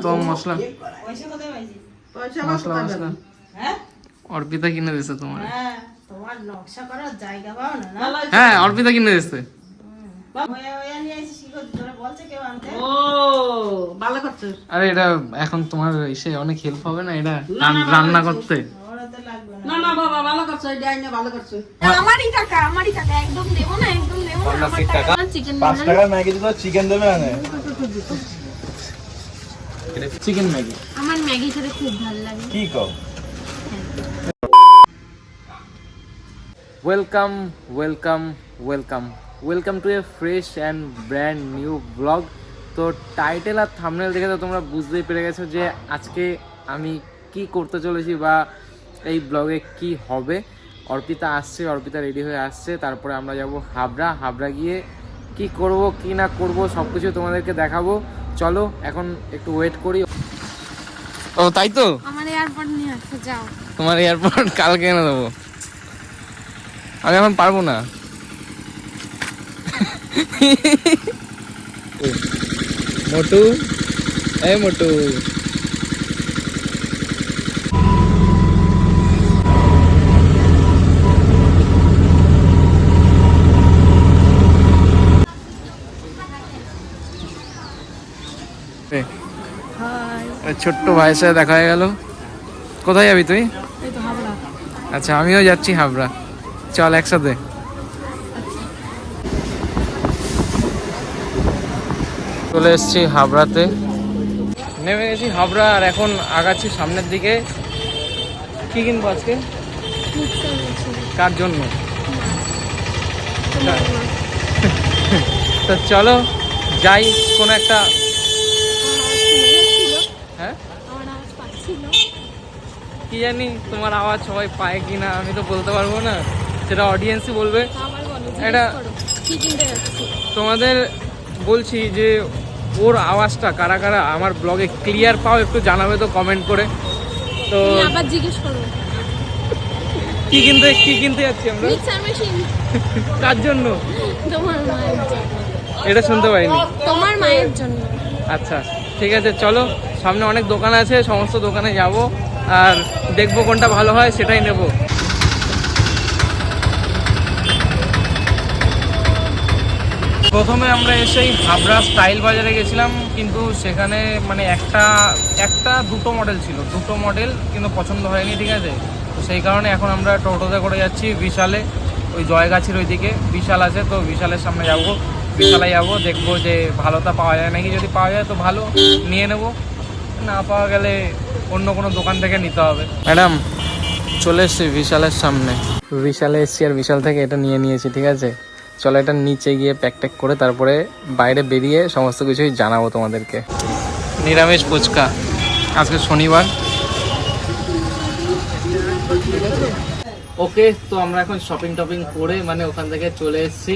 তো মশলা মশলা মশলা অর্পিতা কিনে দিছে তোমার। তোমার নকশা করার জায়গা পাও না। হ্যাঁ অর্পিতা কিনে দিছে। আরে এটা এখন তোমার এসে অনেক হেল্প হবে না এটা রান্না করতে। না না বাবা ভালো করছো, এই ডাইনে ভালো করছো। আমারই টাকা একদম দেব না, একদম দেব না। 50 টাকা 5 টাকা ম্যাগি দিতে চিকেন দেবে না। এটা চিকেন ম্যাগি। আমার ম্যাগি খেতে খুব ভালো লাগে। কি কও? Welcome welcome welcome welcome to A fresh and brand new blog. তো টাইটেল আর থাম্বনেল দেখে তো তোমরা বুঝতেই পেরে গেছো যে আজকে আমি কি করতে চলেছি বা এই ব্লগে কি হবে। অর্পিতা আসছে, অর্পিতা রেডি হয়ে আসছে, তারপরে আমরা যাব হাবড়া গিয়ে কি করব কি না করব সব কিছু তোমাদেরকে দেখাবো। চলো এখন একটু ওয়েট করি। ও তাই তো, আমার এয়ারপড নিয়ে আসতে যাও। তোমার এয়ারপড কালকে এনে দেবো, আমি এখন পারবো না। মোটু এই মোটু ছোট্ট ভাইয়ের সাথে দেখা হয়ে গেল। কোথায় যাবি তুই? আচ্ছা আমিও যাচ্ছি হাবড়া, চল একসাথে। চলে এসেছি হাবড়াতে, নেমে গেছি হাবড়া আর এখন আগাচ্ছি সামনের দিকে। কি কিনবো আজকে? কার জন্য? তো চলো যাই কোনো একটা। হ্যাঁ কি জানি তোমার আওয়াজ সবাই পায় কিনা আমি তো বলতে পারবো না, সেটা অডিয়েন্সই বলবে। এটা তোমাদের বলছি যে ওর আওয়াজটা কারা কারা আমার ব্লগে ক্লিয়ার পাও একটু জানাবে তো কমেন্ট করে। তো আবার জিজ্ঞেস করো কি কিনতে যাচ্ছি আমরা? Mixer machine. কার জন্য? তোমার মায়ের জন্য। এটা শুনতে পাইনি। তোমার মায়ের জন্য। আচ্ছা ঠিক আছে চলো, সামনে অনেক দোকান আছে, সমস্ত দোকানে যাব আর দেখবো কোনটা ভালো হয় সেটাই নেব। প্রথমে আমরা এসেই হাবড়া স্টাইল বাজারে গেছিলাম, কিন্তু সেখানে মানে একটা দুটো মডেল ছিল, দুটো মডেল কিন্তু পছন্দ হয়নি, ঠিক আছে। তো সেই কারণে এখন আমরা টোটোতে করে যাচ্ছি বিশালে, ওই জয়গাছির ওইদিকে বিশাল আছে, তো বিশালের সামনে যাবো, বিশালে যাবো, দেখবো যে ভালোটা পাওয়া যায় নাকি। যদি পাওয়া যায় তো ভালো, নিয়ে নেব, না পাওয়া গেলে অন্য কোনো দোকান থেকে নিতে হবে। ম্যাডাম চলে এসছি বিশালের সামনে, বিশালে এসছি আর বিশাল থেকে এটা নিয়ে নিয়েছি, ঠিক আছে। চলো এটা নিচে গিয়ে প্যাক করে তারপরে বাইরে বেরিয়ে সমস্ত কিছুই জানাবো তোমাদেরকে। নিরামিষ ফুচকা আজকে শনিবার। ওকে, তো আমরা এখন শপিং করে মানে ওখান থেকে চলে এসেছি।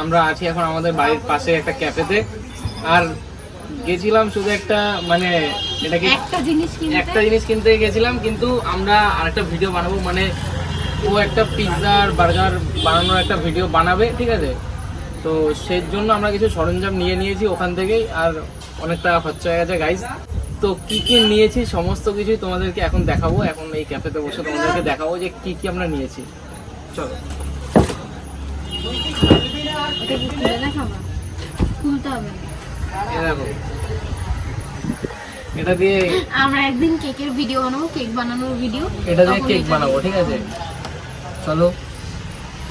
আমরা আছি এখন আমাদের বাড়ির পাশে একটা ক্যাফেতে, আর গেছিলাম শুধু একটা মানে এটাকে একটা জিনিস কিনতে গেছিলাম, কিন্তু আমরা আরেকটা ভিডিও বানাবো, মানে ও একটা পিৎজা আর বার্গার বানানোর একটা ভিডিও বানাবে, ঠিক আছে। তো সেই জন্য আমরা কিছু সরঞ্জাম নিয়ে নিয়েছি ওখান থেকেই, আর অনেক টাকা খরচা হয়ে গেছে গাইস। তো কি নিয়েছি সমস্ত কিছুই তোমাদেরকে এখন দেখাবো, এখন এই ক্যাফেতে বসে তোমাদেরকে দেখাবো যে কি আমরা নিয়েছি। চলো দেখো, এটা দিয়ে আমরা একদিন কেকের ভিডিও বানাবো, কেক বানানোর ভিডিও, এটা দিয়ে কেক বানাবো, ঠিক আছে। চলো,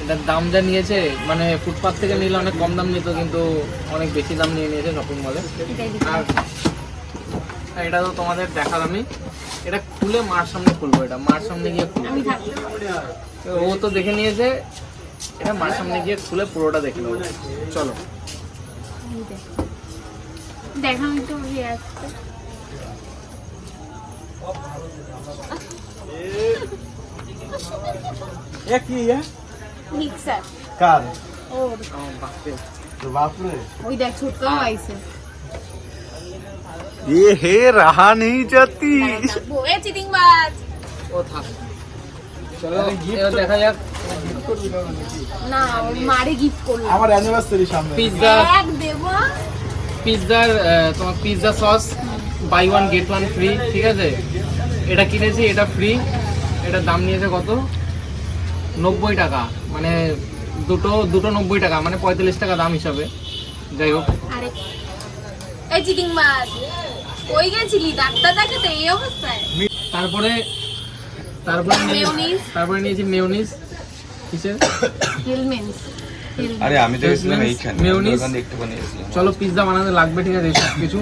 এটার দাম যা নিয়েছে মানে ফুটপাথ থেকে নিলে অনেক কম দাম নিত, কিন্তু অনেক বেশি দাম নিয়ে নিয়েছে শপিং মলে। আর এটা তো তোমাদের দেখালাম, আমি এটা খুলে মার সামনে খুলবো, এটা মার সামনে গিয়ে খুলবো। ও তো দেখে নিয়েছে, এটা মার সামনে গিয়ে খুলে পুরোটা দেখে নেবো। চলো দেখা একটু আসছে। কি है মিক্সার कार ওর तो बाप रे ওই দেখ ছোটকাও আইছে। ये है रहा नहीं जाती। এ চিটিং বাজ। ও থাক, চলো এবার দেখা যাক। না মারে গিফট করলো আমার অ্যানিভার্সারি সামনে। পিৎজা এক দেব, পিৎজার তোমার pizza sauce buy one get one free, ঠিক আছে। এটা কিনেছি, এটা ফ্রি। এটার দাম নিয়েছে কত? 90 টাকা, মানে দুটো 90 টাকা, মানে 45 টাকা দাম হিসাবে। যাই হোক, আরে এই চিটিং মাছ কই গেছিলি ডাক্তার দেখাতে এই অবস্থায়? তারপরে মেয়োনিজ। তারপরে নিয়েছি মেয়োনিজ। কিসের? হেলমেন্স। আরে আমি তো গেছিলাম এইখানে, মেয়োনিজ। ওখানে একটু বানিয়েছিলাম। চলো পিৎজা বানাতে লাগবে, ঠিক আছে, সব কিছু।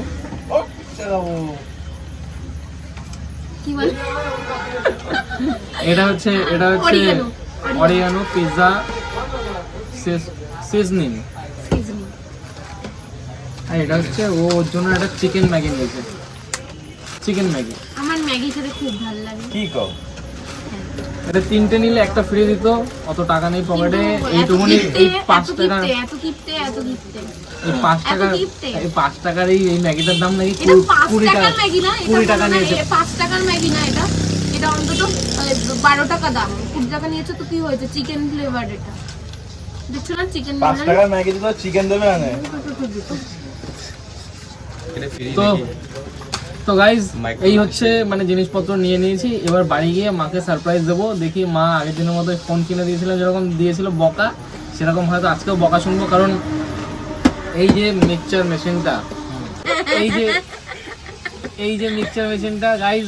কি বল? এটা হচ্ছে Oregano. Oregano pizza seasoning. আর এটা হচ্ছে ওর জন্য একটা চিকেন ম্যাগি নিয়েছে, চিকেন ম্যাগি। আমার ম্যাগি খেতে খুব ভালো লাগে। কি কও? এটা 3টে নিলে একটা ফ্রি দিত, অত টাকা নেই পকেটে। কিন্তু এইটুকুনি এই 5 টাকা, এত কিপটে এই 5 টাকা, এত কিপটে। এই 5 টাকার এই ম্যাগিটার দাম নাকি এটা 5 20 টাকার টাকা, ম্যাগি না, 20 টাকা নিয়েছে। 5 টাকার ম্যাগি না এটা। এটা অন্তত 12 টাকা দাম। 20 টাকা নিয়েছে তো কি হয়েছে? চিকেন ফ্লেভার এটা। দেখছো না চিকেন 5 টাকার ম্যাগি তো চিকেন দেবে না। তো গাইজ এই হচ্ছে মানে জিনিসপত্র নিয়ে নিয়েছি। এবার বাড়ি গিয়ে মাকে সারপ্রাইজ দেবো। দেখি মা আগের দিনের মতো ফোন কিনে দিয়েছিল, যেরকম দিয়েছিল বকা, সেরকম হয়তো আজকেও বকা শুনবো। কারণ এই যে মিক্সচার মেশিনটা, এই যে মিক্সচার মেশিনটা গাইজ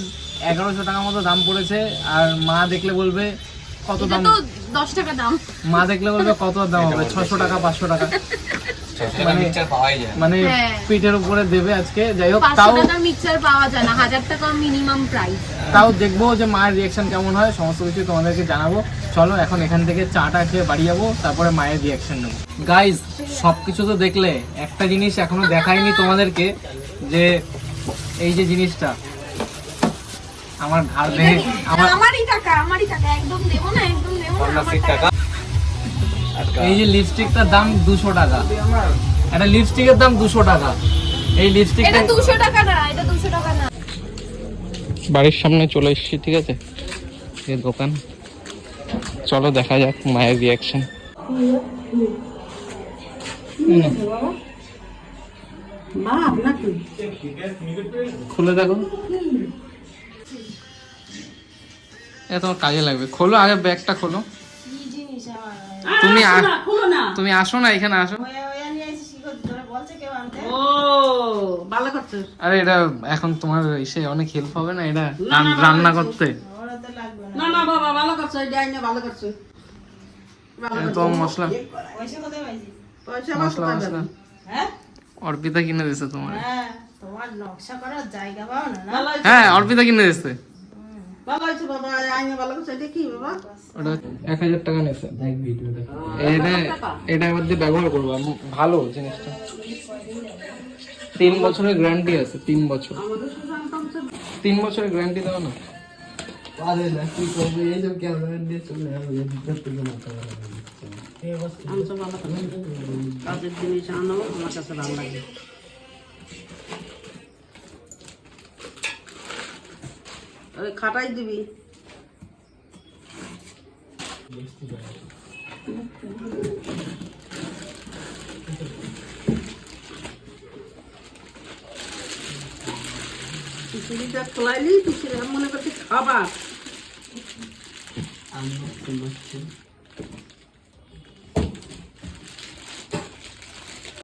1100 টাকা মতো দাম পড়েছে। আর মা দেখলে বলবে কত এটা দাম, তো 10 টাকা দাম। মা দেখলে বলবে কত দাম হবে, 600 টাকা 500 টাকা, মানে হ্যাঁ। পিঠের উপরে দেবে আজকে। যাই হোক, 500 তাও টাকার মিক্সচার পাওয়া যায় না, 1000 টাকা মিনিমাম প্রাইস। তাও দেখবো যে মায়ের রিয়াকশন কেমন হয়, সমস্ত কিছু তোমাদেরকে জানাবো। চলো এখন এখান থেকে চাটা খেয়ে বাড়ি যাবো, তারপরে মায়ের রিয়াকশন নেবো। গাইজ সবকিছু তো দেখলে, একটা জিনিস এখনো দেখাইনি তোমাদেরকে, যে এই যে জিনিসটা আমার ঘাড় দেখে আমারই টাকা একদম দেবো না, একদম দেবো না। আমার টাকা। এই যে লিপস্টিকটার দাম 200 টাকা, একটা লিপস্টিকের দাম 200 টাকা। এই লিপস্টিকটা এটা 200 টাকা না, এটা 200 টাকা না। বাড়ির সামনে চলে এসেছি, ঠিক আছে, এই দোকান। চলো দেখা যাক মায়ের রিয়াকশন। খুলে দেখো, এ তোমার কাজে লাগবে। খোলো আগে, ব্যাগটা খোলো। তুমি আসো না, এখানে আসো। ও ভালো করছো। আরে এটা এখন তোমার এসে অনেক হেল্প হবে না, এটা রান্না করতে। না না বাবা ভালো করছো, এই ডাইনে ভালো করছো। তো মশলা পয়সা মশলা পাবে মশলা হ্যাঁ অর্পিতা কিনে দিছে তোমার। তোমার নকশা করার জায়গা পাও না না? ভালো হয়েছে, হ্যাঁ অর্পিতা কিনে দিছে। ভালো হয়েছে বাবা, আইনে ভালো করছো। এটা কি বাবা? ওটা 1000 টাকা নিয়েছে। এটা এবার দিয়ে ব্যবহার করবো, ভালো জিনিসটা। 3 বছরের গ্যারান্টি আছে, 3 বছর। 3 বছরের গ্যারান্টি দাও না। আনছো ভালো করছো। কাজের জিনিস আনো, আমার কাছে ভালো লাগে। আরে খাটাই দিবি। খিচুড়িটা খোলাইলি, তুই মনে করছিস খাবার।